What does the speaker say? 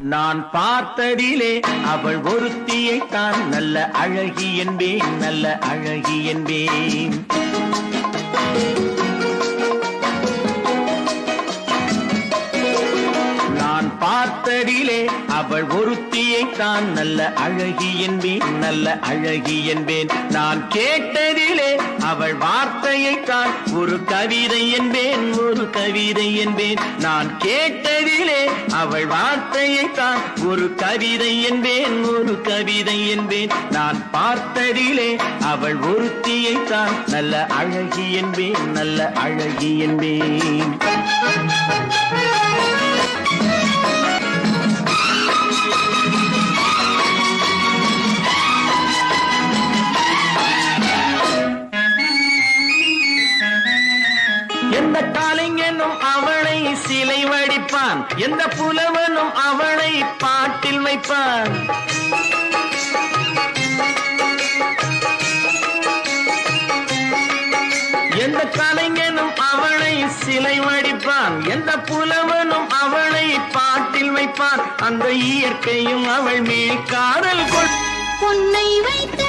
நான் பார்த்ததிலே அவள் ஒருத்தியைத்தான் நல்ல அழகி என்பேன், நல்ல அழகி என்பேன். நான் பார்த்ததிலே அவள் ஒருத்தியைத்தான் நல்ல அழகி என்பேன், நல்ல அழகி என்பேன். நான் கேட்டதிலே அவள் வார்த்தையைத்தான் ஒரு கவிதை என்பேன், ஒரு கவிதை என்பேன். நான் கேட்டதிலே அவள் வார்த்தையைத்தான் ஒரு கவிதை என்பேன், ஒரு கவிதை என்பேன். நான் பார்த்ததிலே அவள் ஒருத்தியைத்தான் நல்ல அழகி என்பேன், நல்ல அழகி என்பேன். எந்த காலைஞனும் அவளை சிலை வடிப்பான், எந்த புலவனும் அவளை பாட்டில் வைப்பான். எந்த கலைஞனும் அவளை சிலை வடிப்பான், எந்த புலவனும் அவளை பாட்டில் வைப்பான். அந்த இயற்கையும் அவள் மேல் காதல் கொள் பொன்னை வைத்த